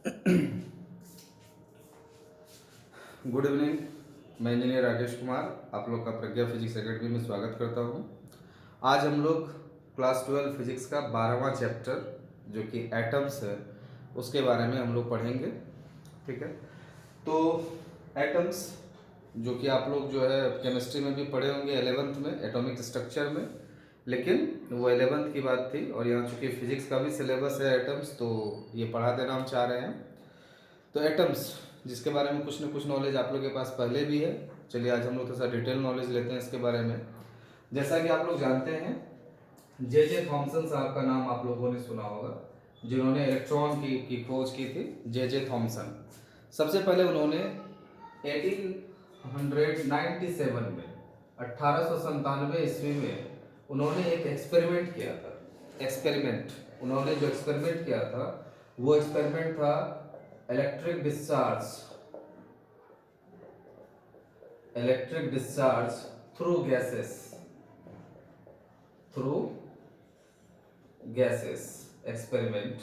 Good evening. मैं engineer Rakesh Kumar आप लोग का प्रज्ञा फिजिक्स एकेडमी में स्वागत करता हूँ। आज हम लोग क्लास 12 फिजिक्स का 12वां चैप्टर जो कि एटम्स है उसके बारे में हम लोग पढ़ेंगे। ठीक है, तो एटम्स जो कि आप लोग जो है केमिस्ट्री में भी पढ़े होंगे 11th में एटॉमिक स्ट्रक्चर में, लेकिन वो 11th की बात थी और यहाँ चूँकि फिजिक्स का भी सिलेबस है एटम्स, तो ये पढ़ा देना हम चाह रहे हैं। तो एटम्स जिसके बारे में कुछ न कुछ नॉलेज आप लोग के पास पहले भी है, चलिए आज हम लोग थोड़ा सा डिटेल नॉलेज लेते हैं इसके बारे में। जैसा कि आप लोग जानते हैं, जे थॉमसन साहब का नाम आप लोगों ने सुना होगा, जिन्होंने इलेक्ट्रॉन की खोज की थी। जे थॉमसन सबसे पहले उन्होंने 1897 में 1897 ईस्वी में उन्होंने एक एक्सपेरिमेंट किया था। उन्होंने जो एक्सपेरिमेंट किया था वो एक्सपेरिमेंट था electric discharge through gases experiment.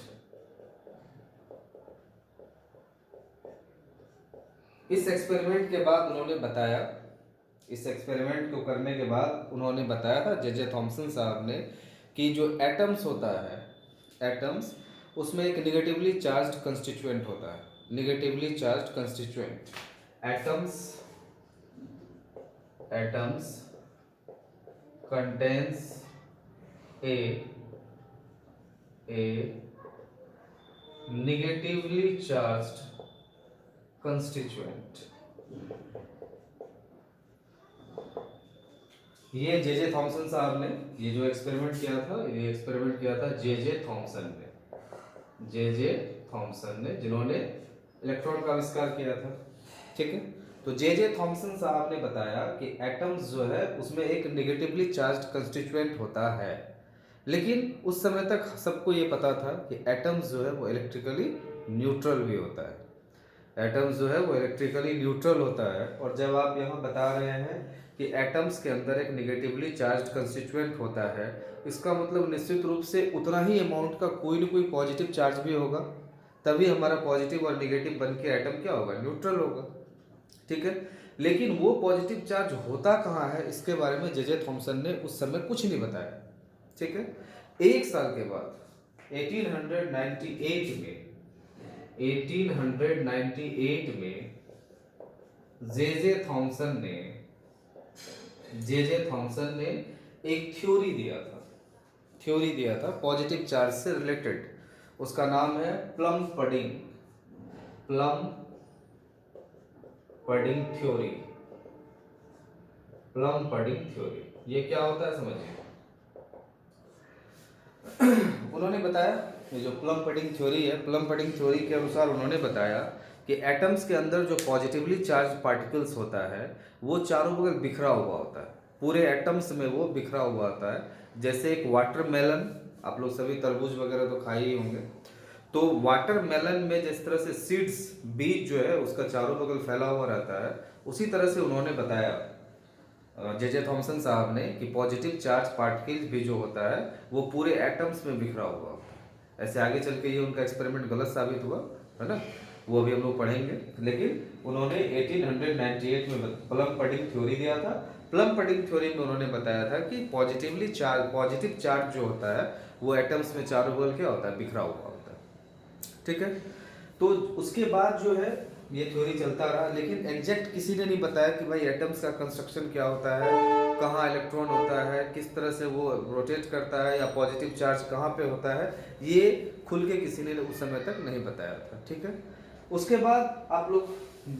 इस एक्सपेरिमेंट के बाद उन्होंने बताया, इस एक्सपेरिमेंट को करने के बाद उन्होंने बताया था जे थॉमसन साहब ने कि जो एटम्स होता है, एटम्स उसमें एक निगेटिवली चार्ज्ड कंस्टिट्यूएंट होता है। Negatively charged constituent atoms contains a negatively charged constituent. ये जे थॉमसन साहब ने ये जो एक्सपेरिमेंट किया था, ये एक्सपेरिमेंट किया था जे थॉमसन ने जिन्होंने इलेक्ट्रॉन का आविष्कार किया था। ठीक है, तो जे थॉमसन साहब ने बताया कि एटम्स जो है उसमें एक नेगेटिवली चार्ज्ड कंस्टिट्यूएंट होता है, लेकिन उस समय तक सबको ये पता था कि एटम्स जो है वो इलेक्ट्रिकली न्यूट्रल भी होता है। एटम्स जो है वो इलेक्ट्रिकली न्यूट्रल होता है। और जब आप यहाँ बता रहे हैं कि एटम्स के अंदर एक निगेटिवली चार्ज्ड कंस्टिट्यूएंट होता है, इसका मतलब निश्चित रूप से उतना ही अमाउंट का कोई ना कोई पॉजिटिव चार्ज भी होगा, तभी हमारा पॉजिटिव और निगेटिव बन के एटम क्या होगा, न्यूट्रल होगा। ठीक है, लेकिन वो पॉजिटिव चार्ज होता कहाँ है इसके बारे में जे थॉमसन ने उस समय कुछ नहीं बताया। ठीक है, एक साल के बाद 1898 में जे थॉमसन ने एक थ्योरी दिया था पॉजिटिव चार्ज से रिलेटेड। उसका नाम है प्लम पडिंग थ्योरी। ये क्या होता है समझिए। उन्होंने बताया ये जो प्लम पडिंग थ्योरी के अनुसार उन्होंने बताया कि एटम्स के अंदर जो पॉजिटिवली चार्ज पार्टिकल्स होता है वो चारों बगल बिखरा हुआ होता है, पूरे एटम्स में वो बिखरा हुआ होता है। जैसे एक वाटरमेलन, आप लोग सभी तरबूज वगैरह तो खाए ही होंगे, तो वाटरमेलन में जिस तरह से सीड्स, बीज जो है उसका चारों बगल फैला हुआ रहता है, उसी तरह से उन्होंने बताया जे थॉमसन साहब ने कि पॉजिटिव चार्ज पार्टिकल्स भी जो होता है वो पूरे एटम्स में बिखरा हुआ होता है। ऐसे आगे चल के ये उनका एक्सपेरिमेंट गलत साबित हुआ है ना, वो अभी हम लोग पढ़ेंगे। लेकिन उन्होंने 1898 में प्लम पडिंग थ्योरी दिया था। प्लम पडिंग थ्योरी में उन्होंने बताया था कि पॉजिटिव चार्ज जो होता है वो एटम्स में चारों बगल क्या होता है, बिखरा हुआ होता है। ठीक है, तो उसके बाद जो है ये थ्योरी चलता रहा, लेकिन एग्जैक्ट किसी ने नहीं बताया कि भाई एटम्स का कंस्ट्रक्शन क्या होता है, कहाँ इलेक्ट्रॉन होता है, किस तरह से वो रोटेट करता है, या पॉजिटिव चार्ज कहाँ पे होता है, ये खुल के किसी ने उस समय तक नहीं बताया था। ठीक है, उसके बाद आप लोग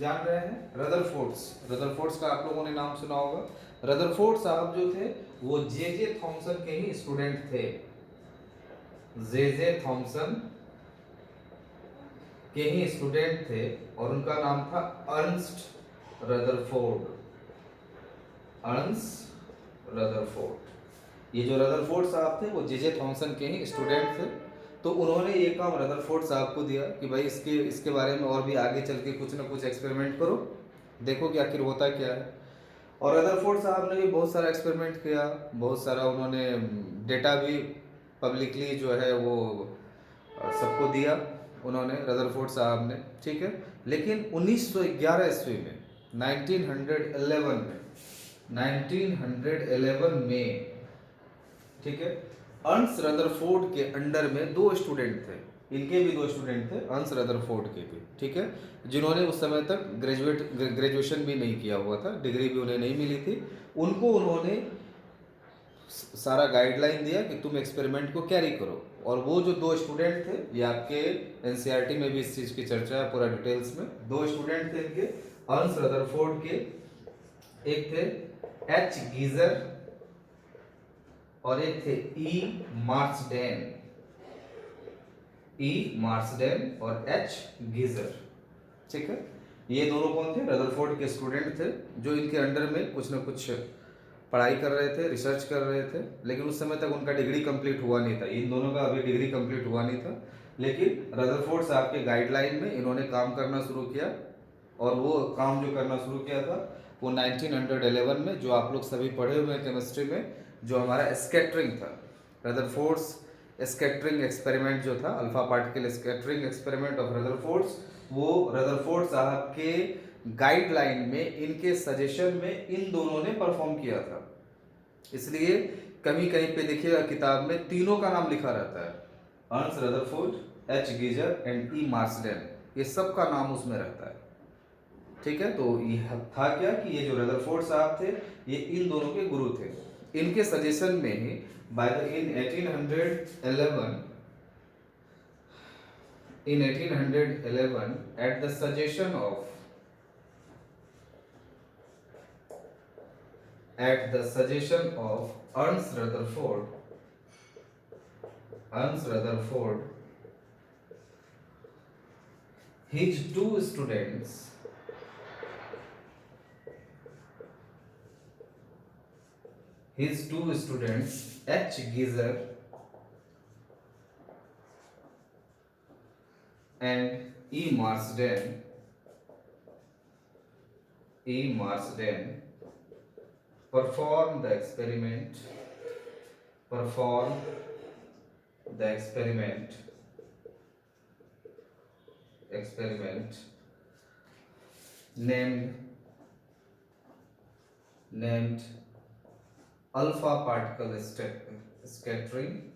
जान रहे हैं रदरफोर्ड्स का आप लोगों ने नाम सुना होगा। रदरफोर्ड साहब जो थे वो जे थॉमसन के ही स्टूडेंट थे। जे थॉमसन के ही स्टूडेंट थे और उनका नाम था अर्नस्ट रदरफोर्ड। ये जो रदरफोर्ड साहब थे वो जे थॉमसन के ही स्टूडेंट थे। तो उन्होंने ये काम रदरफोर्ड साहब को दिया कि भाई इसके बारे में और भी आगे चल के कुछ ना कुछ एक्सपेरिमेंट करो, देखो कि आखिर होता क्या है। और रदरफोर्ड साहब ने भी बहुत सारा एक्सपेरिमेंट किया, बहुत सारा उन्होंने डेटा भी पब्लिकली जो है वो सबको दिया। उन्होंने, रदरफोर्ड साहब ने, ठीक है। लेकिन 1911 ईस्वी में, 1911 में, ठीक है, अर्न्स्ट रदरफोर्ड के अंडर में दो स्टूडेंट थे, इनके भी दो स्टूडेंट थे, अर्न्स्ट रदरफोर्ड के भी, ठीक है, जिन्होंने उस समय तक ग्रेजुएशन भी नहीं किया हुआ था, डिग्री भी उन्हें नहीं मिली थी। उनको उन्होंने सारा गाइडलाइन दिया कि तुम एक्सपेरिमेंट को कैरी करो। और वो जो दो स्टूडेंट थे, ये आपके एनसीईआरटी में भी इस चीज़ की चर्चा है पूरा डिटेल्स में। दो स्टूडेंट थे इनके, अर्न्स्ट रदरफोर्ड के, एक थे एच गीजर और एक थे मार्सडेन और एच गीजर, ठीक है। ये दोनों कौन थे? रदरफोर्ड के स्टूडेंट थे, जो इनके अंडर में कुछ ना कुछ पढ़ाई कर रहे थे, रिसर्च कर रहे थे। लेकिन उस समय तक उनका डिग्री कंप्लीट हुआ नहीं था, इन दोनों का अभी डिग्री कंप्लीट हुआ नहीं था। लेकिन रदरफोर्ड साहब के गाइडलाइन में इन्होंने काम करना शुरू किया, और वो काम जो करना शुरू किया था वो 1911 में, जो आप लोग सभी पढ़े हुए हैं केमिस्ट्री में, जो हमारा स्कैटरिंग था, रदरफोर्ड्स स्कैटरिंग एक्सपेरिमेंट जो था, alpha particle scattering experiment of Rutherford's, वो रदरफोर्ड साहब के गाइडलाइन में, इनके सजेशन में इन दोनों ने परफॉर्म किया था। इसलिए कहीं कहीं पे देखिएगा किताब में तीनों का नाम लिखा रहता है, Ernst Rutherford, H geyser and E Marsden, ये सब का नाम उसमें रहता है, ठीक है। तो ये था क्या कि ये जो रदरफोर्ड साहब थे, ये इन दोनों के गुरु थे। इनके सजेशन में ही इन 1811 at the suggestion of Ernst Rutherford, his two students, H. Geiser and E. Marsden perform the experiment named alpha particle scattering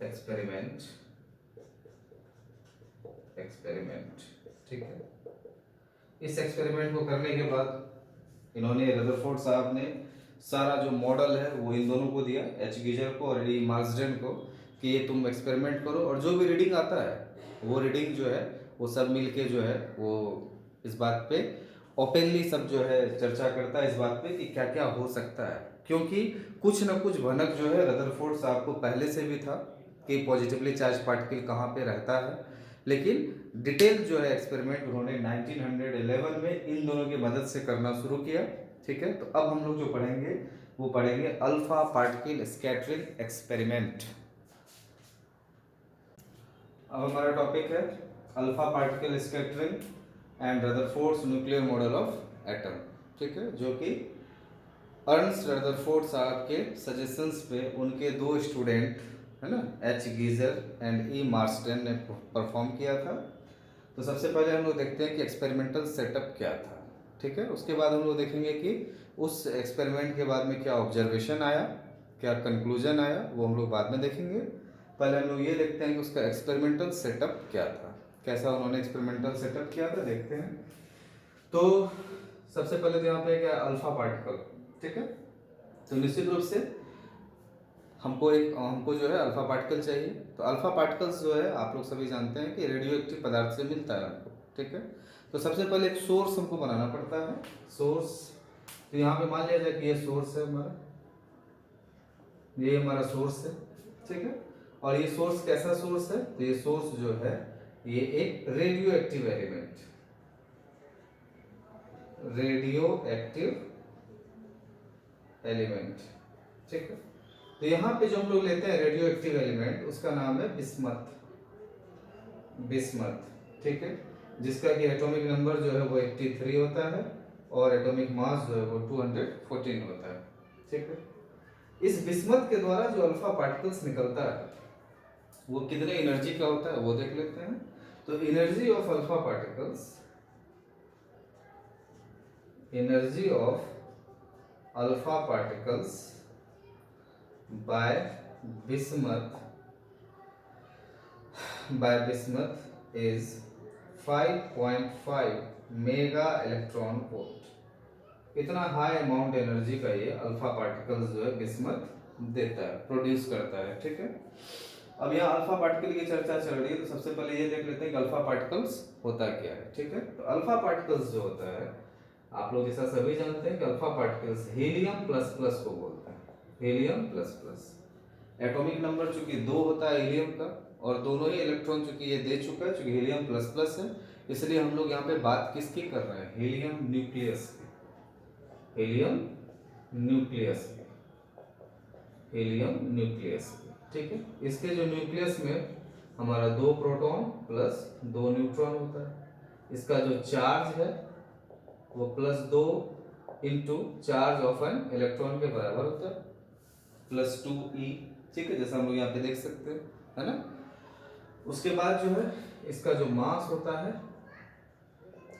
experiment, ठीक है। इस एक्सपेरिमेंट को करने के बाद इन्होंने, रदरफोर्ड साहब ने, सारा जो मॉडल है वो इन दोनों को दिया, एच गीजर को और ई मार्सडेन को, कि ये तुम एक्सपेरिमेंट करो, और जो भी रीडिंग आता है वो रीडिंग जो है वो सब मिलके जो है वो इस बात पे ओपनली सब जो है चर्चा करता है इस बात पे कि क्या क्या हो सकता है। क्योंकि कुछ ना कुछ भनक जो है रदरफोर्ड साहब को पहले से भी था कि पॉजिटिवली चार्ज पार्टिकल कहाँ पे रहता है। लेकिन डिटेल जो है एक्सपेरिमेंट उन्होंने 1911 में इन दोनों की मदद से करना शुरू किया, ठीक है। तो अब हम लोग जो पढ़ेंगे वो पढ़ेंगे अल्फा पार्टिकल स्कैटरिंग एक्सपेरिमेंट। अब हमारा टॉपिक है alpha particle scattering and Rutherford's nuclear model of atom, ठीक है, जो कि अर्न्स्ट रदरफोर्ड साहब के सजेशंस पे उनके दो स्टूडेंट है ना, H geyser and E Marsden ने परफॉर्म किया था। तो सबसे पहले हम लोग देखते हैं कि एक्सपेरिमेंटल सेटअप क्या था, ठीक है। उसके बाद हम लोग देखेंगे कि उस एक्सपेरिमेंट के बाद में क्या ऑब्जर्वेशन आया, क्या कंक्लूजन आया, वो हम लोग बाद में देखेंगे। पहले हम लोग ये देखते हैं कि उसका एक्सपेरिमेंटल सेटअप क्या था, कैसा उन्होंने एक्सपेरिमेंटल सेटअप किया था, देखते हैं। तो सबसे पहले तो यहाँ पे क्या, अल्फा पार्टिकल, ठीक है। तो निश्चित रूप से हमको जो है अल्फा पार्टिकल चाहिए। तो अल्फा पार्टिकल्स जो है आप लोग सभी जानते हैं कि रेडियो एक्टिव पदार्थ से मिलता है हमको, ठीक है। तो सबसे पहले एक सोर्स हमको बनाना पड़ता है, सोर्स। तो यहाँ पे मान लिया जाए कि ये सोर्स है हमारा, ये हमारा सोर्स है, ठीक है। और ये सोर्स कैसा सोर्स है? तो ये सोर्स जो है ये एक रेडियो एक्टिव एलिमेंट, ठीक है। तो यहाँ पे जो हम लोग लेते हैं रेडियो एक्टिव एलिमेंट, उसका नाम है बिस्मथ, ठीक है, जिसका कि एटॉमिक नंबर जो है वो 83 होता है और एटॉमिक मास जो है वो 214 होता है, ठीक है। इस बिस्मथ के द्वारा जो अल्फा पार्टिकल्स निकलता है वो कितने एनर्जी का होता है वो देख लेते हैं। तो energy of alpha particles, energy of alpha particles by bismuth is 5.5 mega electron volt. इतना हाई अमाउंट एनर्जी का ये अल्फा पार्टिकल्स जो है बिस्मथ देता है, प्रोड्यूस करता है। ठीक है, अब यहाँ अल्फा पार्टिकल की चर्चा चल रही है, तो सबसे पहले ये देख लेते हैं कि अल्फा पार्टिकल्स होता क्या है। ठीक है, तो अल्फा पार्टिकल्स जो होता है, आप लोग जैसा सभी जानते हैं कि alpha particles helium plus plus को बोलते हैं, helium plus plus. Atomic number चूंकि 2 होता है हीलियम का, और दोनों ही इलेक्ट्रॉन चूंकि ये दे चुका है, चूंकि हीलियम प्लस प्लस है, इसलिए हम लोग यहाँ पे बात किसकी कर रहे हैं, हीलियम न्यूक्लियस की, हीलियम न्यूक्लियस की, हीलियम न्यूक्लियस की। ठीक है, इसके जो न्यूक्लियस में हमारा 2 प्रोटॉन प्लस 2 न्यूट्रॉन होता है। इसका जो चार्ज है वो +2 into charge of an electron के बराबर होता है, +2e। ठीक है, जैसा हम लोग यहाँ पे देख सकते हैं, है ना। उसके बाद जो है इसका जो मास होता है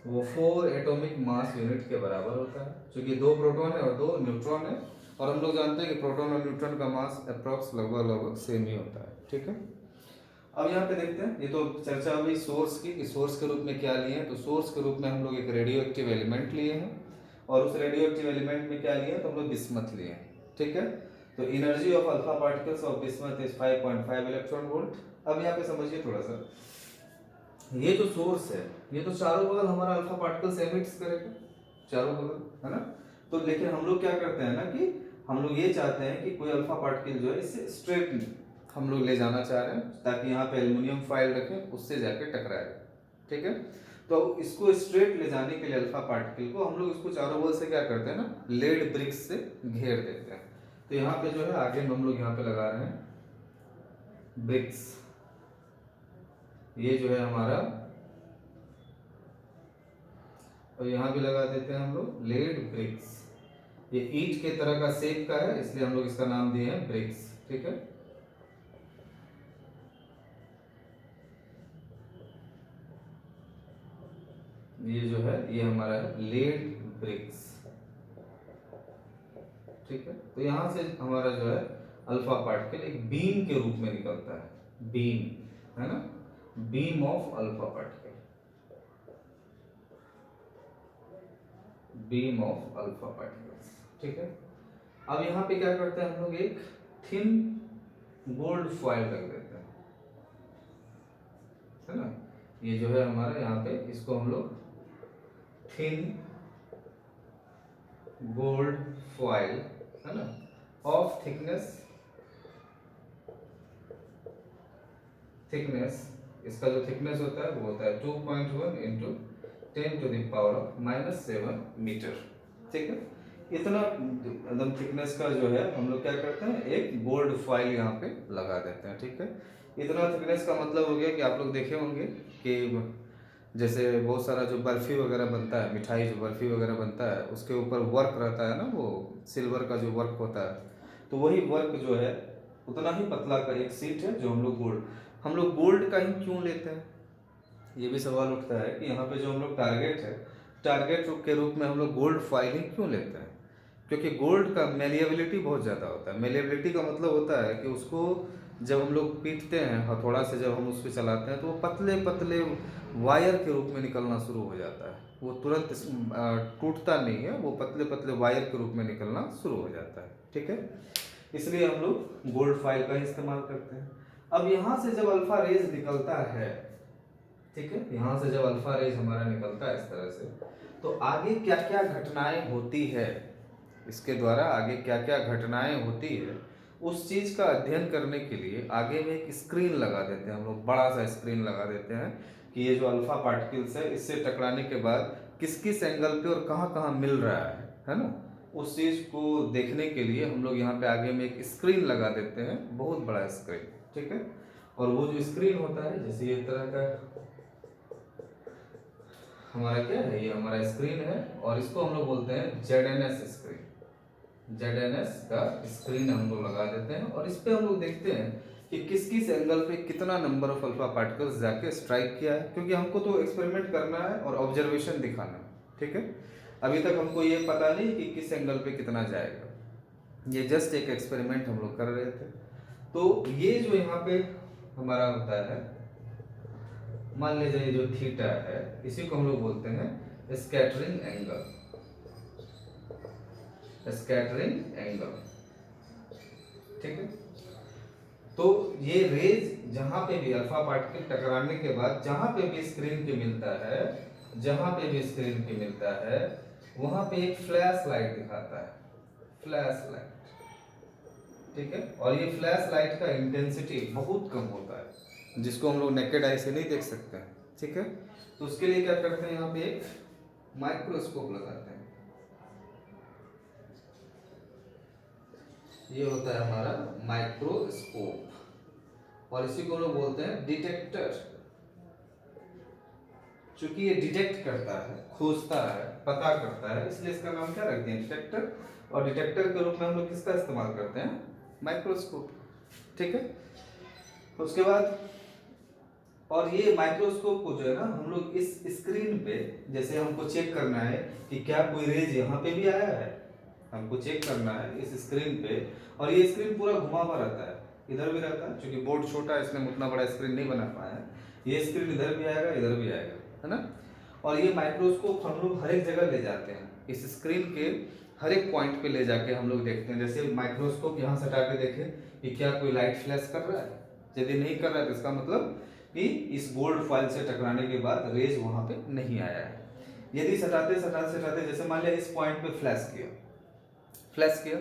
वो 4 एटॉमिक मास यूनिट के बराबर होता है, क्योंकि 2 प्रोटॉन है और 2 न्यूट्रॉन है, और हम लोग जानते हैं कि प्रोटॉन और न्यूट्रॉन का मास अप्रॉक्स लगभग सेम ही होता है। ठीक है, अब यहाँ पे देखते हैं, ये तो चर्चा हुई सोर्स की, कि सोर्स के रूप में क्या लिए हैं। तो सोर्स के रूप में हम लोग एक रेडियो एक्टिव एलिमेंट लिए हैं, और उस रेडियो एक्टिव एलिमेंट में क्या लिए, तो हम लोग बिस्मथ लिए हैं। ठीक है, तो energy of alpha particles of bismuth is 5.5 electron volt. अब यहाँ पे समझिए थोड़ा सा, ये जो सोर्स है ये तो चारों बगल हमारा अल्फा पार्टिकल्स एमिट्स करेगा, चारों बगल, है ना। तो लेकिन हम लोग क्या करते हैं ना, कि हम लोग ये चाहते हैं कि कोई अल्फा पार्टिकल जो है इससे स्ट्रेट हम लोग ले जाना चाह रहे हैं, ताकि यहाँ पे एल्युमिनियम फॉयल रखें, उससे जाके टकराएगा। ठीक है, तो इसको स्ट्रेट ले जाने के लिए अल्फा पार्टिकल को हम लोग इसको चारों बगल से क्या करते हैं ना, लेड ब्रिक्स से घेर देते हैं। तो यहाँ पे जो है आगे हम लोग यहाँ पे लगा रहे हैं ब्रिक्स, ये जो है हमारा, और यहाँ भी लगा देते हैं हम लोग लेड ब्रिक्स। ये ईंट के तरह का शेप का है, इसलिए हम लोग इसका नाम दिए हैं ब्रिक्स। ठीक है, ये जो है ये हमारा है लेड ब्रिक्स। ठीक है, तो यहां से हमारा जो है अल्फा पार्टिकल एक बीम के रूप में निकलता है, बीम, है ना, beam of alpha particle, beam of alpha particles. ठीक है, अब यहाँ पे क्या करते हैं हम लोग, एक थिन गोल्ड फॉइल रख देते हैं, है ना। ये जो है हमारा यहाँ पे, इसको हम लोग थिन गोल्ड फॉइल, है ना, ऑफ थिकनेस, इसका जो थिकनेस होता है वो होता है 2.1 इंटू 10⁻⁻7 मीटर। ठीक है, इतना एकदम थिकनेस का जो है हम लोग क्या करते हैं, एक गोल्ड फॉइल यहाँ पे लगा देते हैं। ठीक है, इतना थिकनेस का मतलब हो गया कि आप लोग देखे होंगे कि जैसे बहुत सारा जो बर्फी वगैरह बनता है, मिठाई जो बर्फी वगैरह बनता है, उसके ऊपर वर्क रहता है ना, वो सिल्वर का जो वर्क होता है, तो वही वर्क जो है उतना ही पतला का एक सीट है जो हम लोग गोल्ड का ही क्यों लेते हैं, ये भी सवाल उठता है कि यहाँ पे जो हम लोग टारगेट के रूप में हम लोग गोल्ड फॉइल ही क्यों लेते हैं। क्योंकि गोल्ड का मेलिएबिलिटी बहुत ज़्यादा होता है। मेलिएबिलिटी का मतलब होता है कि उसको जब हम लोग पीटते हैं हथौड़ा से, जब हम उस पर चलाते हैं, तो वो पतले पतले वायर के रूप में निकलना शुरू हो जाता है, वो तुरंत टूटता नहीं है, वो पतले पतले वायर के रूप में निकलना शुरू हो जाता है। ठीक है, इसलिए हम लोग गोल्ड फॉइल का इस्तेमाल करते हैं। अब यहाँ से जब अल्फा रेज निकलता है, ठीक है, यहाँ से जब अल्फा रेज हमारा निकलता है इस तरह से, तो आगे क्या क्या घटनाएं होती है, इसके द्वारा आगे क्या क्या घटनाएं होती है, उस चीज का अध्ययन करने के लिए आगे में एक स्क्रीन लगा देते हैं हम लोग, बड़ा सा स्क्रीन लगा देते हैं कि ये जो अल्फा पार्टिकल्स है इससे टकराने के बाद किस किस एंगल पे और कहाँ कहाँ मिल रहा है ना, उस चीज को देखने के लिए हम लोग यहाँ पे आगे में एक स्क्रीन लगा देते हैं, बहुत बड़ा स्क्रीन। ठीक है, और वो जो स्क्रीन होता है, जैसे ये तरह का हमारा क्या है, ये हमारा स्क्रीन है, और इसको हम लोग बोलते हैं ZNS स्क्रीन, ZNS का स्क्रीन हम लोग लगा देते हैं और इस पे हम लोग देखते हैं कि किस किस एंगल पे कितना नंबर ऑफ अल्फा पार्टिकल्स जाके स्ट्राइक किया है, क्योंकि हमको तो एक्सपेरिमेंट करना है और ऑब्जर्वेशन दिखाना है। ठीक है, अभी तक हमको ये पता नहीं कि किस एंगल पे कितना जाएगा, ये जस्ट एक एक्सपेरिमेंट हम लोग कर रहे थे। तो ये जो यहाँ पे हमारा होता है, मान लीजिए जो थीटा है, इसी को हम लोग बोलते हैं स्कैटरिंग एंगल, स्कैटरिंग एंगल। ठीक है, तो ये रेज जहां पे भी अल्फा पार्टिकल टकराने के बाद जहां पे भी स्क्रीन पे मिलता है, जहां पे भी स्क्रीन पे मिलता है, वहां पे एक फ्लैश लाइट दिखाता है, फ्लैश लाइट। ठीक है, और ये फ्लैश लाइट का इंटेंसिटी बहुत कम होता है, जिसको हम लोग नेकेड आई से नहीं देख सकते हैं। ठीक है, तो उसके लिए क्या करते हैं, यहाँ पे एक माइक्रोस्कोप लगाते हैं। ये होता है हमारा माइक्रोस्कोप, और इसी को लोग बोलते हैं डिटेक्टर। चूंकि ये डिटेक्ट करता है, खोजता है, पता करता है, इसलिए इसका नाम क्या रखते हैं, डिटेक्टर। और डिटेक्टर के रूप में हम लोग किसका इस्तेमाल करते हैं, माइक्रोस्कोप। ठीक है, उसके बाद और ये माइक्रोस्कोप को जो है ना हम लोग इस स्क्रीन पे, जैसे हमको चेक करना है कि क्या कोई रेज यहाँ पे भी आया है, हमको चेक करना है इस स्क्रीन पे। और ये स्क्रीन पूरा घुमा हुआ रहता है, इधर भी रहता है, क्योंकि बोर्ड छोटा है इसलिए उतना बड़ा स्क्रीन नहीं बना पाया है। ये स्क्रीन इधर भी आएगा, इधर भी आएगा, है ना। और ये माइक्रोस्कोप हम लोग हर एक जगह ले जाते हैं, इस स्क्रीन के हर एक पॉइंट पे ले जाके हम लोग देखते हैं। जैसे माइक्रोस्कोप यहाँ से हटा के देखें कि क्या कोई लाइट फ्लैश कर रहा है, यदि नहीं कर रहा है तो इसका मतलब कि इस गोल्ड फॉइल से टकराने के बाद रेज वहां पे नहीं आया है। यदि सटाते सटाते सटाते जैसे मान लिया इस पॉइंट पे फ्लैश किया, फ्लैश किया,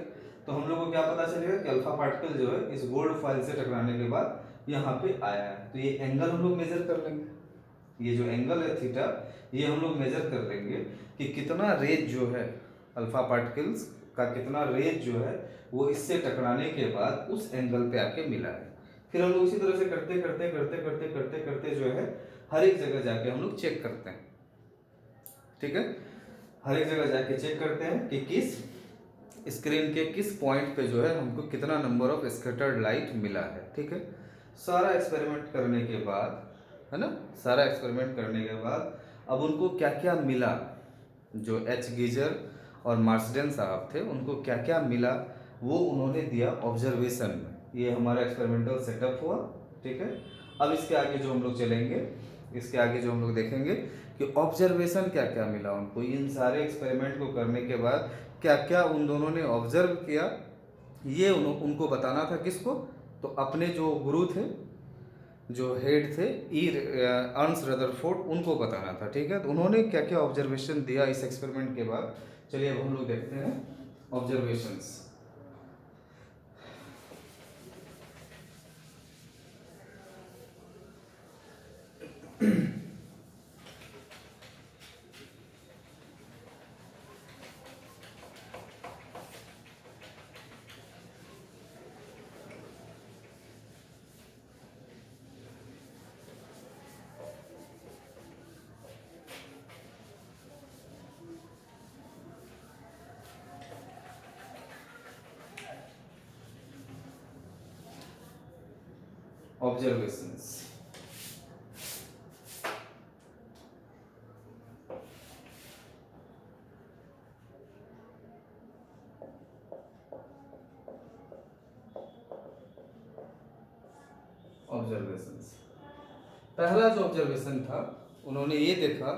तो हम लोग को क्या पता चलेगा कि अल्फा पार्टिकल जो है इस गोल्ड फॉइल से टकराने के बाद यहाँ पे आया है। तो ये एंगल हम लोग मेजर कर लेंगे, ये जो एंगल है थीटा, ये हम लोग मेजर कर लेंगे कि कितना रेज जो है अल्फा पार्टिकल्स का, कितना रेज जो है वो इससे टकराने के बाद उस एंगल पे आके मिला है। फिर हम लोग इसी तरह से करते करते करते करते करते करते जो है हर एक जगह जाके हम लोग चेक करते हैं। ठीक है, हर एक जगह जाके चेक करते हैं कि किस स्क्रीन के किस पॉइंट पे जो है हमको कितना नंबर ऑफ स्कैटर्ड लाइट मिला है। ठीक है, सारा एक्सपेरिमेंट करने के बाद, है ना, सारा एक्सपेरिमेंट करने के बाद अब उनको क्या क्या मिला, जो एच गीजर और मार्सडेन साहब थे उनको क्या क्या मिला वो उन्होंने दिया ऑब्जर्वेशन में। ये हमारा एक्सपेरिमेंटल सेटअप हुआ। ठीक है, अब इसके आगे जो हम लोग चलेंगे, इसके आगे जो हम लोग देखेंगे कि ऑब्जर्वेशन क्या क्या मिला उनको, इन सारे एक्सपेरिमेंट को करने के बाद क्या क्या उन दोनों ने ऑब्जर्व किया, ये उनको बताना था। किसको, तो अपने जो गुरु थे, जो हेड थे अर्न्स्ट रदरफोर्ड, उनको बताना था। ठीक है, तो उन्होंने क्या क्या ऑब्जर्वेशन दिया इस एक्सपेरिमेंट के बाद। चलिए अब हम लोग देखते हैं ऑब्जर्वेशंस। Observations, observations. पहला जो ऑब्जर्वेशन था, उन्होंने ये देखा,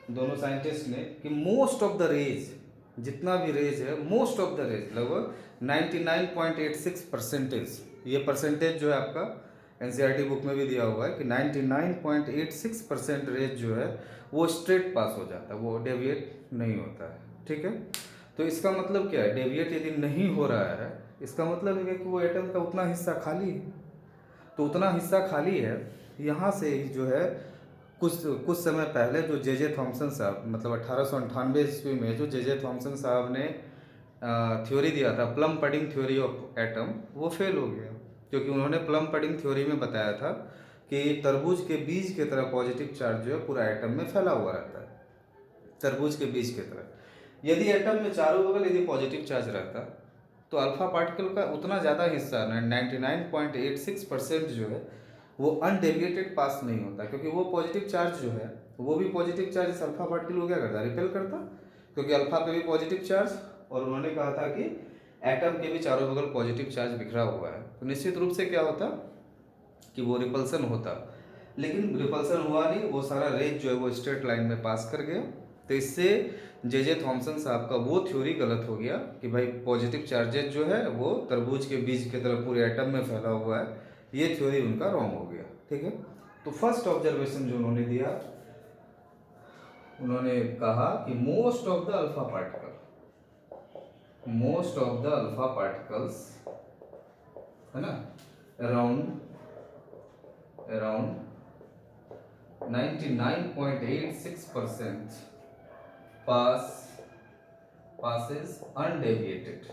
दोनों साइंटिस्ट ने, कि मोस्ट ऑफ द रेज, जितना भी रेज है, मोस्ट ऑफ द रेज, लगभग 99.86%, ये परसेंटेज जो है आपका एनसीईआरटी बुक में भी दिया हुआ है कि 99.86% रेज जो है वो स्ट्रेट पास हो जाता है, वो डेविएट नहीं होता है। ठीक है, तो इसका मतलब क्या है, डेविएट यदि नहीं हो रहा है, इसका मतलब है कि वो एटम का उतना हिस्सा खाली है। तो उतना हिस्सा खाली है, यहाँ से जो है कुछ समय पहले जो जे थॉमसन साहब, मतलब 1898 ईस्वी में जो जे थॉमसन साहब ने थ्योरी दिया था, plum pudding theory of atom, वो फेल हो गया, क्योंकि उन्होंने प्लम पडिंग थ्योरी में बताया था कि तरबूज के बीज की तरह पॉजिटिव चार्ज जो है पूरा एटम में फैला हुआ रहता है, तरबूज के बीज की तरह। यदि एटम में चारों बगल यदि पॉजिटिव चार्ज रहता तो अल्फा पार्टिकल का उतना ज़्यादा हिस्सा 99.86% जो है वो अनडेविएटेड पास नहीं होता, क्योंकि वो पॉजिटिव चार्ज जो है वो भी पॉजिटिव चार्ज इस अल्फा पार्टिकल को क्या करता, रिपेल करता, क्योंकि अल्फा पे भी पॉजिटिव चार्ज, और उन्होंने कहा था कि एटम के भी चारों बगल पॉजिटिव चार्ज बिखरा हुआ है, तो निश्चित रूप से क्या होता कि वो रिपल्सन होता। लेकिन रिपल्सन हुआ नहीं, वो सारा रेज जो है वो स्ट्रेट लाइन में पास कर गया। तो इससे जे थॉमसन साहब का वो थ्योरी गलत हो गया कि भाई पॉजिटिव चार्जेस जो है वो तरबूज के बीज की तरह पूरे एटम में फैला हुआ है, ये थ्योरी उनका रॉन्ग हो गया। ठीक है, तो फर्स्ट ऑब्जर्वेशन जो उन्होंने दिया, उन्होंने कहा कि most of the alpha particles है ना around 99.86% passes undeviated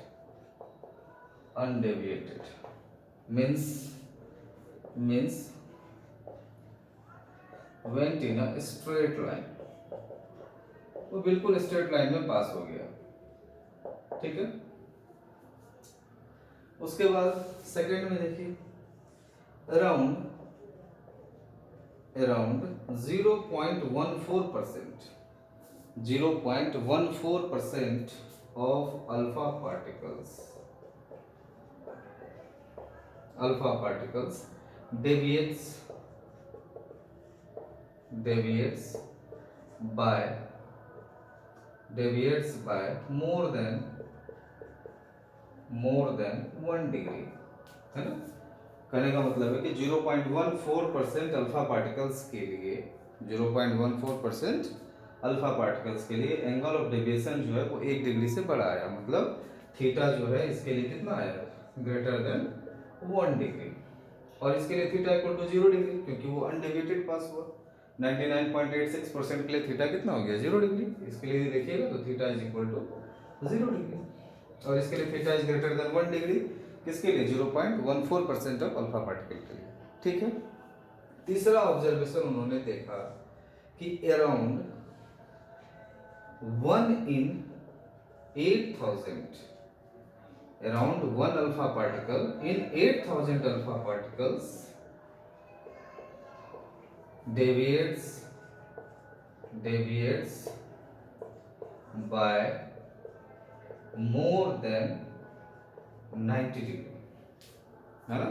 means went in a straight line, वो बिल्कुल स्ट्रेट लाइन में पास हो गया। ठीक है, उसके बाद सेकंड में देखिए around 0.14% of alpha particles deviates by more than 1 degree, है ना। कहने का मतलब है कि 0.14% अल्फा पार्टिकल्स के लिए 0.14% अल्फा पार्टिकल्स के लिए एंगल ऑफ डेविएशन जो है वो 1 डिग्री से बड़ा आया, मतलब थीटा जो है इसके लिए कितना आया, ग्रेटर देन 1 डिग्री, और इसके लिए थीटा इक्वल टू 0 डिग्री, क्योंकि वो अनडेविएटेड पास हुआ। 99.86% के लिए थीटा कितना हो गया, 0 डिग्री। इसके लिए देखिएगा तो theta is equal to 0 degree, और इसके लिए theta is greater than 1 degree, किसके लिए 0.14% ऑफ अल्फा पार्टिकल के लिए। ठीक है, तीसरा ऑब्जर्वेशन उन्होंने देखा कि around 1 in 8,000 around 1 alpha particle in 8,000 alpha particles deviates by more than 90 degree, है ना।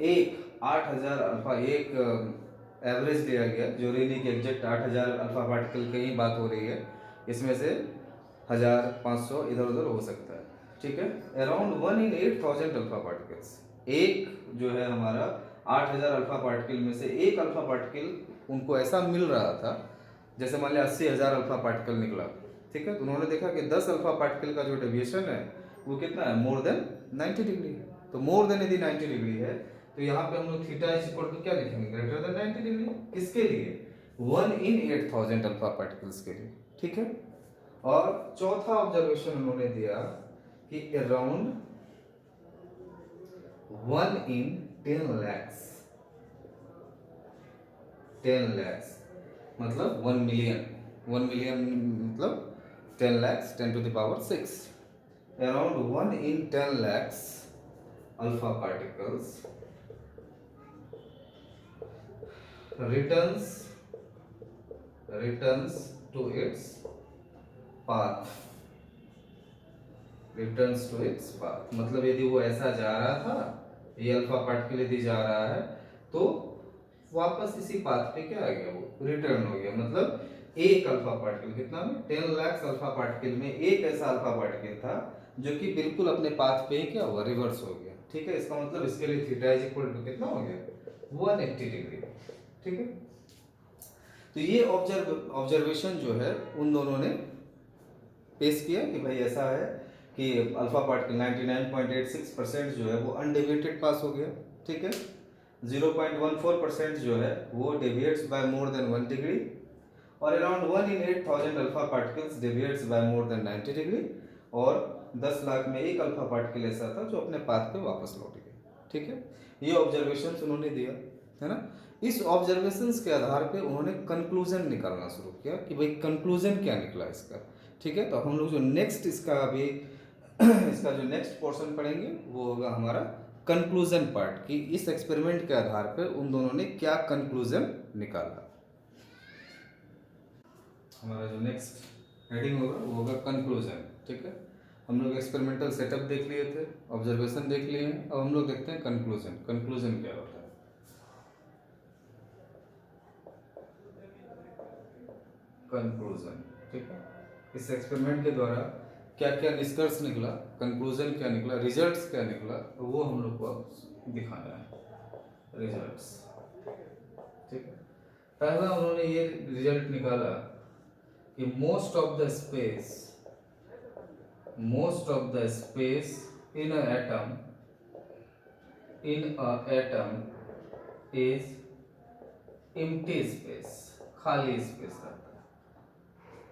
एक 8,000 अल्फा, एक एवरेज लिया गया जो नहीं कि एग्जैक्ट 8,000 अल्फा पार्टिकल की ही बात हो रही है, इसमें से 1,500 इधर उधर हो सकता है। ठीक है, अराउंड 1 in 8,000 अल्फा पार्टिकल्स, एक जो है हमारा 8,000 अल्फा पार्टिकल में से एक अल्फा पार्टिकल उनको ऐसा मिल रहा था, जैसे मान लिया 80,000 अल्फा पार्टिकल निकला। ठीक है, तो उन्होंने देखा कि 10 अल्फा पार्टिकल का जो डेविएशन है वो कितना है, मोर देन 90 डिग्री। तो मोर देन यदि 90 डिग्री है तो यहाँ पे हम लोग थीटा इज इक्वल टू क्या लिखेंगे, ग्रेटर देन 90 डिग्री। किसके लिए, 1 in 8,000 अल्फा पार्टिकल्स के लिए। ठीक है, और चौथा ऑब्जर्वेशन उन्होंने दिया कि अराउंड 1 in 10 lakhs मतलब 1 मिलियन मतलब 10 lakhs 10 to the power 6, around 1 in 10 lakhs alpha particles returns to its path, मतलब यदि वो ऐसा जा रहा था, ये अल्फा पार्टिकल यदि जा रहा है तो वापस इसी पाथ पे क्या आ गया, वो रिटर्न हो गया। मतलब एक अल्फा पार्टिकल कितना में 10 लाख अल्फा पार्टिकल में एक ऐसा अल्फा पार्टिकल था जो कि बिल्कुल अपने पाथ पे ही क्या हुआ, रिवर्स हो गया। ठीक है, इसका मतलब इसके लिए थीटा इज इक्वल टू कितना हो गया, 180 डिग्री। ठीक है, तो ये ऑब्जर्वेशन जो है उन दोनों ने पेश किया कि भाई ऐसा है कि अल्फा पार्टिकल 99.86% जो है वो अनडेविएटेड पास हो गया। ठीक है, 0.14% जो है वो deviates by more than 1 degree, और around 1 in 8,000 alpha particles deviates by more than 90 degree, और 10 लाख में एक अल्फा पार्टिकल ऐसा था जो अपने पाथ पे वापस लौट गया। ठीक है, ये ऑब्जर्वेशंस उन्होंने दिया, है ना। इस ऑब्जर्वेशंस के आधार पे उन्होंने कंक्लूजन निकालना शुरू किया कि भाई कंक्लूजन क्या निकला इसका, ठीक है, तो हम लोग जो नेक्स्ट इसका अभी इसका जो नेक्स्ट पोर्शन पढ़ेंगे वो होगा हमारा कंक्लूजन पार्ट, कि इस एक्सपेरिमेंट के आधार पर उन दोनों ने क्या कंक्लूजन निकाला। हमारा जो नेक्स्ट हेडिंग होगा वो होगा कंक्लूजन। ठीक है, हम लोग एक्सपेरिमेंटल सेटअप देख लिए थे, ऑब्जर्वेशन देख लिए हैं, अब हम लोग देखते हैं कंक्लूजन। कंक्लूजन क्या होता है? कंक्लूजन, ठीक है, इस एक्सपेरिमेंट के द्वारा क्या क्या निष्कर्ष निकला, कंक्लूजन क्या निकला, रिजल्ट्स क्या निकला, तो वो हम लोग को अब दिखाना है। रिजल्ट्स, ठीक है, पहला उन्होंने ये रिजल्ट निकाला कि most of the space in a atom is empty space, खाली स्पेस रहता है।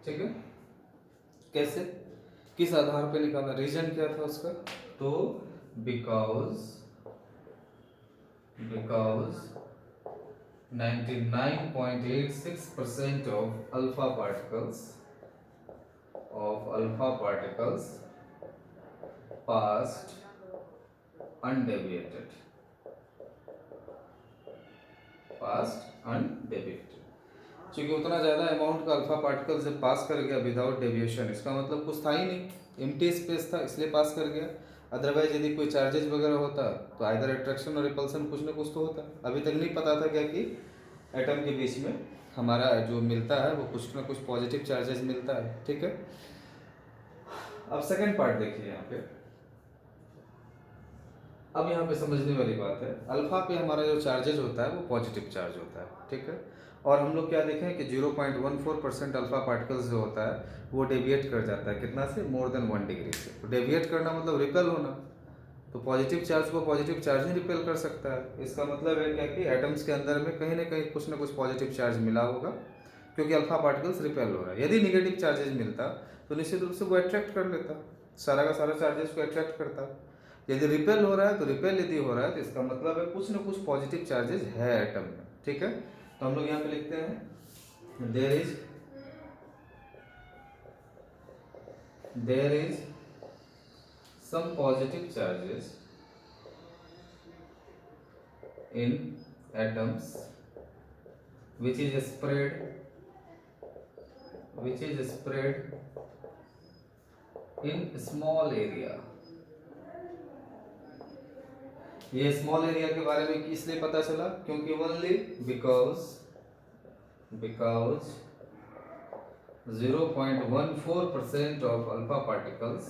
ठीक है, कैसे, किस आधार पे निकाला, रीजन क्या था उसका? तो because 99.86% of alpha particles passed undeviated, क्योंकि उतना ज़्यादा अमाउंट का अल्फा पार्टिकल से पास कर गया विदाउट डेविएशन, इसका मतलब कुछ था ही नहीं, एम्प्टी स्पेस था इसलिए पास कर गया। अदरवाइज यदि कोई चार्जेस वगैरह होता तो आइदर अट्रैक्शन और रिपल्सन कुछ ना कुछ तो होता। अभी तक नहीं पता था क्या कि एटम के बीच में हमारा जो मिलता है वो कुछ ना कुछ पॉजिटिव चार्जेस मिलता है। ठीक है, अब सेकंड पार्ट देखिए यहाँ पे। अब यहाँ पे समझने वाली बात है, अल्फा पे हमारा जो चार्जेज होता है वो पॉजिटिव चार्ज होता है। ठीक है, और हम लोग क्या देखें कि 0.14% अल्फा पार्टिकल्स जो होता है वो डेविएट कर जाता है, कितना से? मोर देन 1 डिग्री से। तो डेविएट करना मतलब रिपेल होना, तो पॉजिटिव चार्ज को पॉजिटिव चार्ज ही रिपेल कर सकता है। इसका मतलब है क्या कि एटम्स के अंदर में कहीं ना कहीं कुछ ना कुछ पॉजिटिव चार्ज मिला होगा, क्योंकि अल्फा पार्टिकल्स रिपेल हो रहा है। यदि निगेटिव चार्जेस मिलता तो निश्चित रूप से वो अट्रैक्ट कर लेता, सारा का सारा चार्जेस को अट्रैक्ट करता। यदि रिपेल हो रहा है तो रिपेल यदि हो रहा है तो इसका मतलब है कुछ ना कुछ पॉजिटिव चार्जेस है एटम में। ठीक है, तो हम लोग यहाँ पे लिखते हैं there is some positive charges in atoms which is spread in small area। ये स्मॉल एरिया के बारे में इसलिए पता चला क्योंकि only because 0.14% of alpha particles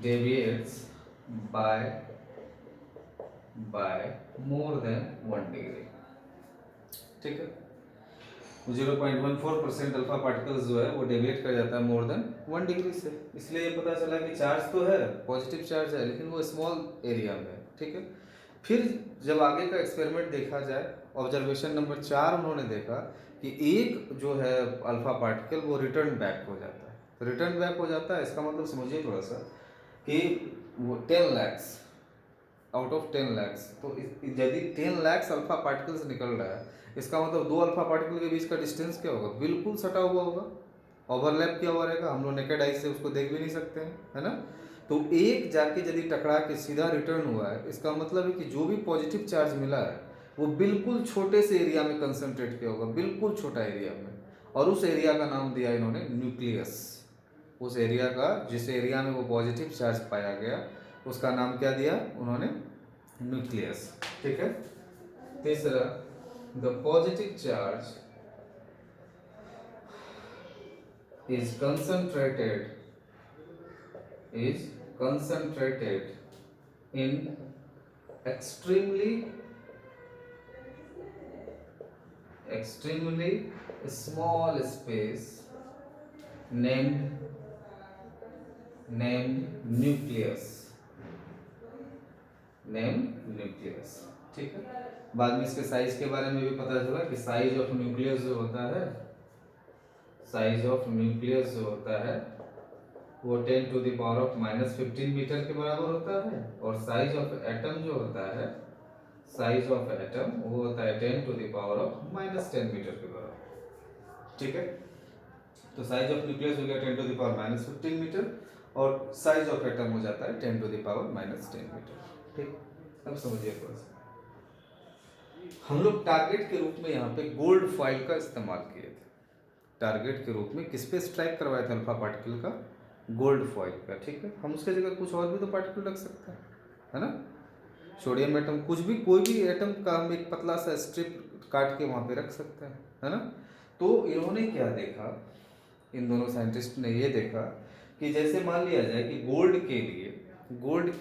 deviates by more than 1 degree. ठीक है, 0.14% अल्फा पार्टिकल्स जो है वो डेविएट कर जाता है मोर देन 1 डिग्री से। इसलिए ये पता चला कि चार्ज तो है, पॉजिटिव चार्ज है, लेकिन वो स्मॉल एरिया में है। ठीक है, फिर जब आगे का एक्सपेरिमेंट देखा जाए, ऑब्जर्वेशन नंबर 4 उन्होंने देखा कि एक जो है अल्फा पार्टिकल वो रिटर्न बैक हो जाता है। तो रिटर्न बैक हो जाता है इसका मतलब समझिए थोड़ा सा कि वो 10 lakhs आउट ऑफ 10 lakhs, तो यदि 10 lakhs अल्फा पार्टिकल्स निकल रहा है, इसका मतलब दो अल्फा पार्टिकल के बीच का डिस्टेंस क्या होगा? बिल्कुल सटा हुआ होगा, ओवरलैप किया हुआ रहेगा, हम लोग नेकेड आई से उसको देख भी नहीं सकते हैं, है ना। तो एक जाके यदि टकरा के सीधा रिटर्न हुआ है, इसका मतलब है कि जो भी पॉजिटिव चार्ज मिला है वो बिल्कुल छोटे से एरिया में कंसंट्रेट किया होगा, बिल्कुल छोटा एरिया में, और उस एरिया का नाम दिया इन्होंने न्यूक्लियस। उस एरिया का, जिस एरिया में वो पॉजिटिव चार्ज पाया गया, उसका नाम क्या दिया उन्होंने? न्यूक्लियस। ठीक है, तीसरा, the positive charge is concentrated in extremely small space named nucleus। ठीक है, बाद में इसके साइज के बारे में भी पता चला कि साइज ऑफ न्यूक्लियस जो होता है वो 10⁻⁻15 मीटर के बराबर होता है, और साइज ऑफ एटम जो होता है साइज ऑफ एटम वो होता है 10⁻⁻10 मीटर के बराबर, ठीक है। तो साइज ऑफ न्यूक्लियस हो गया 10⁻⁻15 मीटर और साइज ऑफ एटम हो जाता है 10⁻⁻10 मीटर, ठीक। अब समझिए थोड़ा सा, हम लोग टारगेट के रूप में यहाँ पे गोल्ड फॉइल का इस्तेमाल किए थे। टारगेट के रूप में किस पे स्ट्राइक करवाए थे अल्फा पार्टिकल का, गोल्ड फॉइल का, ठीक है। हम उसके जगह कुछ और भी तो पार्टिकल रख सकते हैं, है ना। सोडियम एटम, कुछ भी, कोई भी एटम का हम एक पतला सा स्ट्रिप काट के वहाँ पे रख सकते हैं, है ना। तो इन्होंने क्या देखा, इन दोनों साइंटिस्ट ने ये देखा कि जैसे मान लिया जाए कि गोल्ड के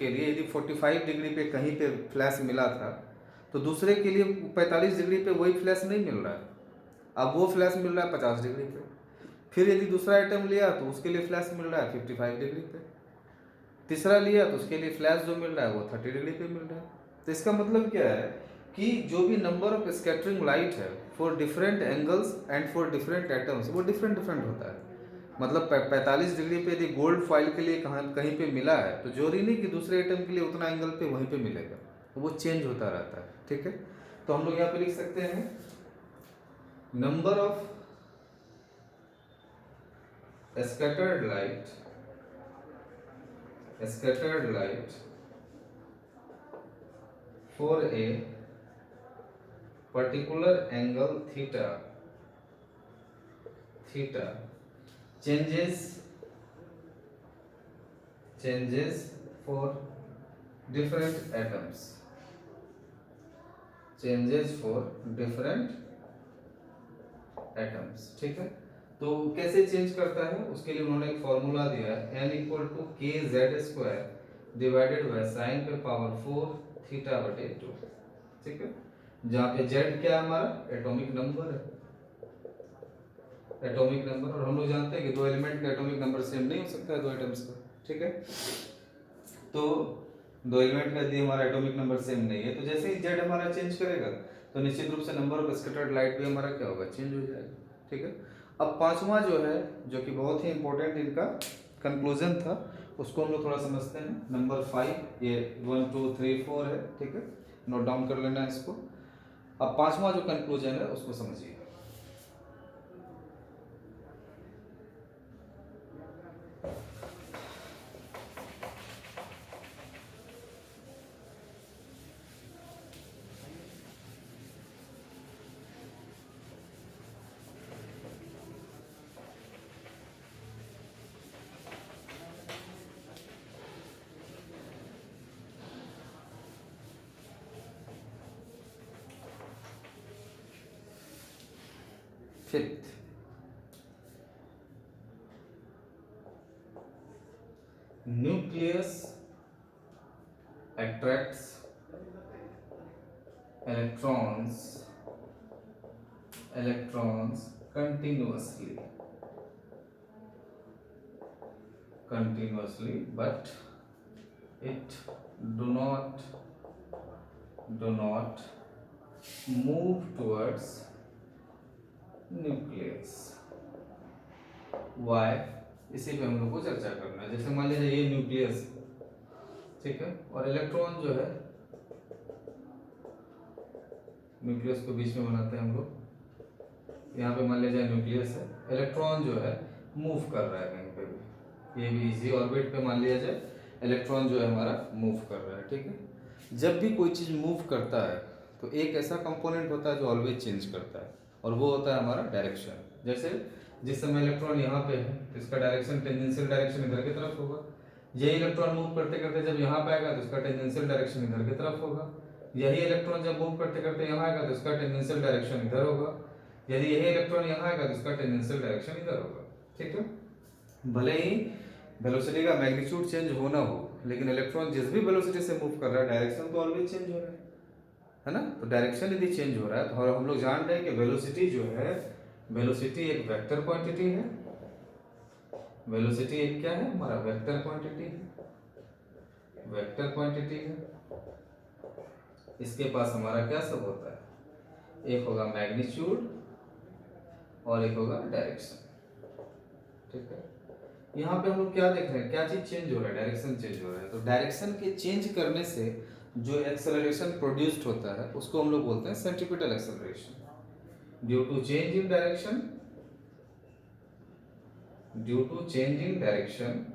लिए यदि 45 डिग्री पे कहीं पे फ्लैश मिला था तो दूसरे के लिए 45 डिग्री पे वही फ्लैश नहीं मिल रहा है, अब वो फ्लैश मिल रहा है 50 डिग्री पे। फिर यदि दूसरा आइटम लिया तो उसके लिए फ्लैश मिल रहा है 55 डिग्री पे। तीसरा लिया तो उसके लिए फ्लैश जो मिल रहा है वो 30 डिग्री पे मिल रहा है। तो इसका मतलब क्या है कि जो भी नंबर ऑफ स्कैटरिंग लाइट है for different angles and for different atoms वो डिफरेंट डिफरेंट होता है। मतलब 45 डिग्री पे यदि गोल्ड फॉइल के लिए कहीं पे मिला है तो जरूरी नहीं कि दूसरे एटम के लिए उतना एंगल पे वहीं पे मिलेगा, तो वो चेंज होता रहता है, ठीक है। तो हम लोग यहाँ पे लिख सकते हैं number of scattered light for a particular angle theta changes for different atoms, ठीक है। तो कैसे चेंज करता है उसके लिए उन्होंने एक फॉर्मूला दिया है, n = kz² divided by sin पे पावर 4 θ/2, ठीक है। जहाँ पे z क्या है हमारा एटॉमिक नंबर है, एटॉमिक नंबर, और हम लोग जानते हैं कि दो एलिमेंट का एटॉमिक नंबर सेम नहीं हो सकता है दो एटम्स का, ठीक है। तो दो एलिमेंट का यदि हमारा एटॉमिक नंबर सेम नहीं है तो जैसे ही z हमारा चेंज करेगा तो निश्चित रूप से नंबर ऑफ स्कैटर्ड लाइट भी हमारा क्या होगा, चेंज हो जाएगा, ठीक है। अब पांचवा जो है, जो कि बहुत ही इंपॉर्टेंट इनका कंक्लूजन था, उसको हम लोग थोड़ा समझते हैं। नंबर 5, ये 1 2 3 4 है, ठीक है, नोट डाउन कर लेना है इसको। अब पांचवा जो कंक्लूजन है उसको समझिए। Fifth, nucleus attracts electrons continuously, but it do not move towards nucleus. Why, इसी पे हम लोग को चर्चा करना है। जैसे मान लीजिए ये न्यूक्लियस, ठीक है, और इलेक्ट्रॉन जो है न्यूक्लियस को बीच में बनाते हैं हम लोग। यहाँ पे मान लीजिए न्यूक्लियस है, इलेक्ट्रॉन जो है मूव कर रहा है कहीं पे भी, ये भी इसी ऑर्बिट पे मान लिया जाए इलेक्ट्रॉन जो है हमारा मूव कर रहा है, ठीक है। जब भी कोई चीज़ मूव करता है तो एक ऐसा कंपोनेंट होता है जो ऑलवेज चेंज करता है, और वो होता है हमारा डायरेक्शन। जैसे जिस समय इलेक्ट्रॉन यहाँ पे है तो इसका डायरेक्शन, टेंजेंशियल डायरेक्शन इधर की तरफ होगा। यही इलेक्ट्रॉन मूव करते करते जब यहाँ पे आएगा तो इसका टेंजेंशियल डायरेक्शन इधर की तरफ होगा। यही इलेक्ट्रॉन जब मूव करते करते यहाँ आएगा तो इसका टेंजेंशियल डायरेक्शन इधर होगा। यदि यही इलेक्ट्रॉन यहाँ आएगा तो इसका टेंजेंशियल डायरेक्शन इधर होगा, ठीक है। भले ही वेलोसिटी का मैग्नीट्यूड चेंज होना हो, लेकिन इलेक्ट्रॉन जिस भी वेलोसिटी से मूव कर रहा है डायरेक्शन तो ऑलवेज चेंज हो रहा है ना। तो डायरेक्शन यदि चेंज हो रहा है तो हम लोग जान रहे हैं कि वेलोसिटी जो है, वेलोसिटी एक वेक्टर क्वांटिटी है। वेलोसिटी एक क्या है हमारा, वेक्टर क्वांटिटी है, वेक्टर क्वांटिटी है। इसके पास हमारा क्या सब होता है, एक होगा मैग्नीट्यूड और एक होगा डायरेक्शन, ठीक है। यहाँ पे हम लोग क्या देख रहे हैं, क्या चीज चेंज हो रहा है, डायरेक्शन चेंज हो रहा है। तो डायरेक्शन के चेंज करने से जो एक्सेलरेशन प्रोड्यूस्ड होता है उसको हम लोग बोलते हैं centripetal acceleration. Due to change in direction, due to change in direction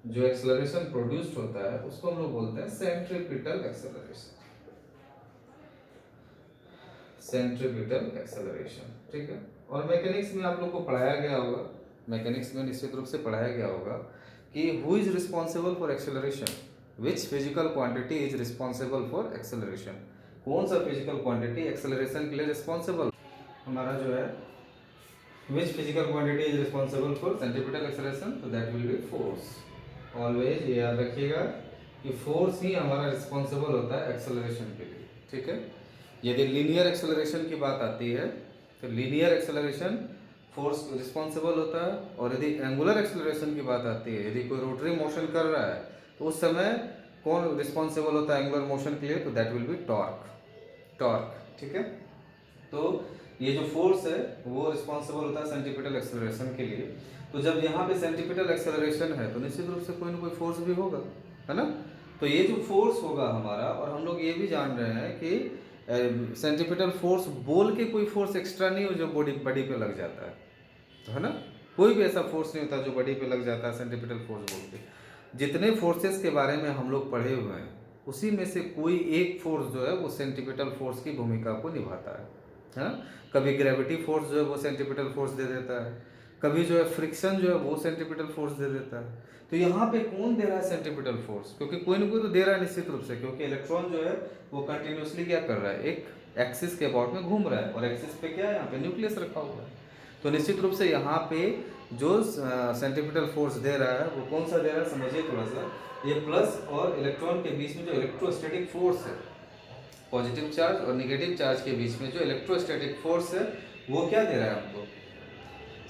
जो एक्सेलरेशन प्रोड्यूस्ड होता है उसको हम लोग बोलते हैं सेंट्रीपिटल एक्सेलरेशन, सेंट्रीपिटल एक्सेलरेशन। ठीक है। और मैकेनिक्स में आप लोग को पढ़ाया गया होगा, मैकेनिक्स में निश्चित रूप से पढ़ाया गया होगा कि who is responsible for acceleration, which physical quantity is responsible for acceleration. कौन सा फिजिकल क्वांटिटी एक्सेलरेशन के लिए रिस्पॉन्सिबल हमारा जो है, which physical quantity is responsible for centripetal acceleration, तो that will be force. Always ये याद रखिएगा कि फोर्स ही हमारा रिस्पॉन्सिबल होता है एक्सेलरेशन के लिए। ठीक है। यदि लीनियर एक्सेलरेशन की बात आती है तो लीनियर एक्सेलरेशन फोर्स रिस्पॉन्सिबल होता है, और यदि एंगुलर एक्सेलरेशन की बात आती है, यदि कोई रोटरी मोशन कर रहा है तो उस समय कौन रिस्पॉन्सिबल होता है एंगुलर मोशन के लिए, तो that will B torque, torque. ठीक है। तो ये जो फोर्स है वो रिस्पॉन्सिबल होता है सेंट्रीपिटल एक्सेलरेशन के लिए। तो जब यहाँ पे सेंट्रीपिटल एक्सेलरेशन है तो निश्चित रूप से कोई ना कोई फोर्स भी होगा, है ना। तो ये जो फोर्स होगा हमारा, और हम लोग ये भी जान रहे हैं कि सेंट्रीपिटल फोर्स बोल के कोई फोर्स एक्स्ट्रा नहीं हो जो बॉडी पे लग जाता है, तो है ना। कोई भी ऐसा फोर्स नहीं होता जो बॉडी पे लग जाता है सेंट्रीपिटल फोर्स बोल के। जितने फोर्सेस के बारे में हम लोग पढ़े हुए हैं उसी में से कोई एक फोर्स जो है वो सेंट्रीपिटल फोर्स की भूमिका को निभाता है ना। कभी ग्रेविटी फोर्स जो है वो सेंट्रीपिटल फोर्स दे देता है, कभी जो है फ्रिक्शन जो है वो सेंट्रीपिटल फोर्स दे देता है। तो यहाँ पे कौन दे रहा है सेंट्रीपिटल फोर्स, क्योंकि कोई ना कोई तो दे रहा है निश्चित रूप से, क्योंकि इलेक्ट्रॉन जो है वो कंटिन्यूसली क्या कर रहा है, एक एक्सिस के अबाउट में घूम रहा है, और एक्सिस पे क्या है, यहाँ पे न्यूक्लियस रखा हुआ है। तो निश्चित रूप से यहाँ पे जो सेंट्रीपिटल फोर्स दे रहा है वो कौन सा दे रहा है, समझिए थोड़ा सा। ये प्लस और इलेक्ट्रॉन के बीच में जो इलेक्ट्रोस्टैटिक फोर्स है, पॉजिटिव चार्ज और निगेटिव चार्ज के बीच में जो इलेक्ट्रोस्टैटिक फोर्स है वो क्या दे रहा है हमको,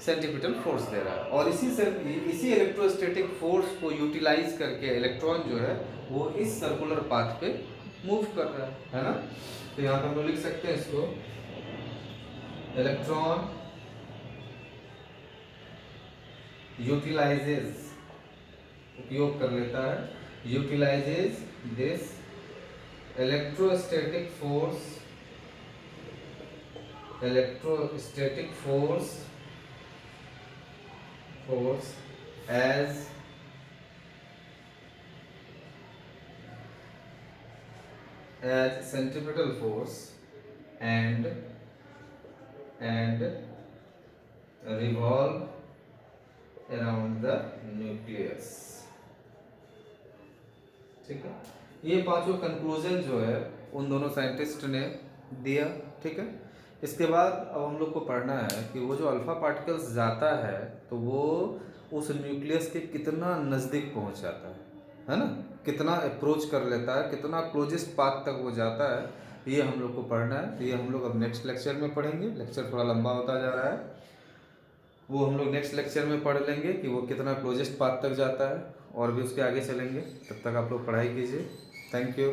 सेंट्रीपिटल फोर्स दे रहा है। और इसी इलेक्ट्रोस्टैटिक फोर्स को यूटिलाइज करके इलेक्ट्रॉन जो है वो इस सर्कुलर पाथ पे मूव कर रहा है ना। तो यहाँ पे हम लोग लिख सकते हैं इसको, इलेक्ट्रॉन यूटिलाइजेज, उपयोग कर लेता है, utilises this electrostatic force as centripetal force and revolve around the nucleus। ठीक है। ये पांचों कंक्लूजन जो है उन दोनों साइंटिस्ट ने दिया। ठीक है। इसके बाद अब हम लोग को पढ़ना है कि वो जो अल्फा पार्टिकल्स जाता है तो वो उस न्यूक्लियस के कितना नज़दीक पहुंच जाता है ना, कितना अप्रोच कर लेता है, कितना क्लोजेस्ट पाथ तक वो जाता है, ये हम लोग को पढ़ना है। तो ये हम लोग अब नेक्स्ट लेक्चर में पढ़ेंगे। लेक्चर थोड़ा लंबा होता जा रहा है, वो हम लोग नेक्स्ट लेक्चर में पढ़ लेंगे कि वो कितना क्लोजेस्ट पाथ तक जाता है, और भी उसके आगे चलेंगे। तब तक आप लोग पढ़ाई कीजिए। Thank you.